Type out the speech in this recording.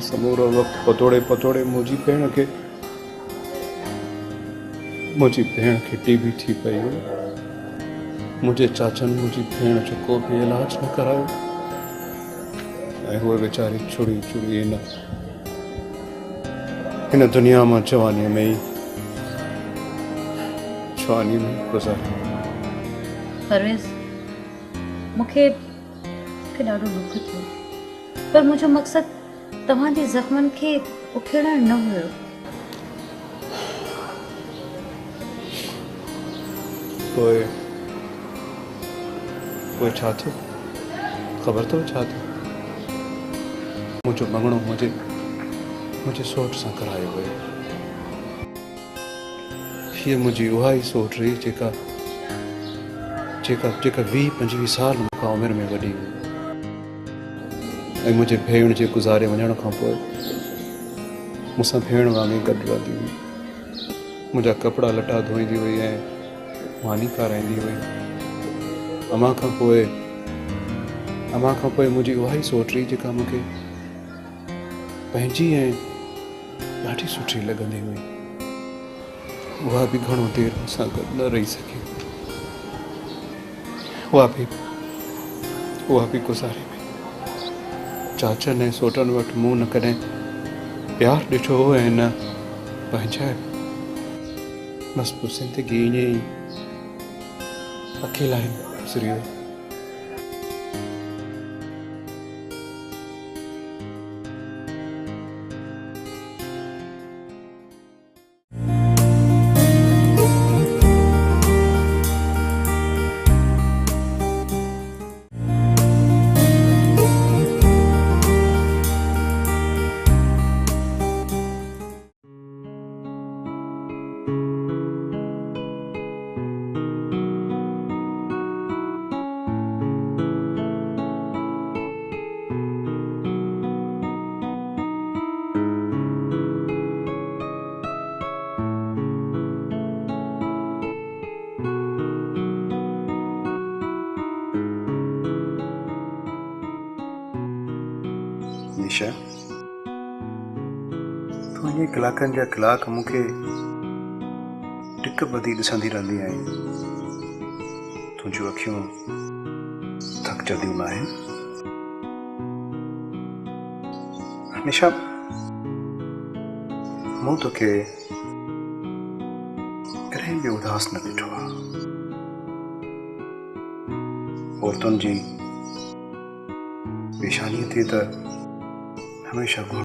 समूरो वक्त पतोड़े पतोड़े मुझी भेण के टीबी थी पई हुई। मुझे चाचन मुझी भेण जो को भी इलाज न करायो ऐं उहे वेचारी छुड़ी छुड़ी इन दुनिया में जवानी में गुज़ारी। परवेज़ मूंखे ॾाढो दुख थियो, पर मुझो मकसद तव्हांजे ज़ख्मन के उखेड़ण न हुयो। पोइ छा थियो ख़बर अथव छा थियो? मुझो मङणो मुझे सोट सां करायो वियो। हीअ मुंहिंजी उहा ई सोट रही जेका 20-25 साल मूंखां उमिरि में वॾी हुई ऐं मुंहिंजे भेण जे गुज़ारे वञण खां पोइ मूंसां भेण वांगुरु गॾु रहंदी हुई। मुंहिंजा कपिड़ा लटा धोईंदी हुई ऐं मानी खाराईंदी हुई। अमां खां पोइ मुंहिंजी उहा ई सोट रही जेका मूंखे पंहिंजी ऐं ॾाढी सुठी लॻंदी हुई। उहा बि घणो देरि मूंसां गॾु न रही सघी। उहा बि गुज़ारे वई। चाचनि ऐं सोटनि वटि मूं न कॾहिं प्यारु ॾिठो हो ऐं न पंहिंजाए। बसि पोइ ज़िंदगी ईअं ई अकेला ई गुज़री वई। निशा तूं इन कलाकनि जा कलाक मूंखे टिक ॿधी ॾिसंदी रहंदी आहीं। तुंहिंजूं अखियूं थकजंदियूं न आहिनि। निशा मूं तोखे कॾहिं बि उदास न ॾिठो आहे। औरतुनि जी पेशानीअ ते त हमेशा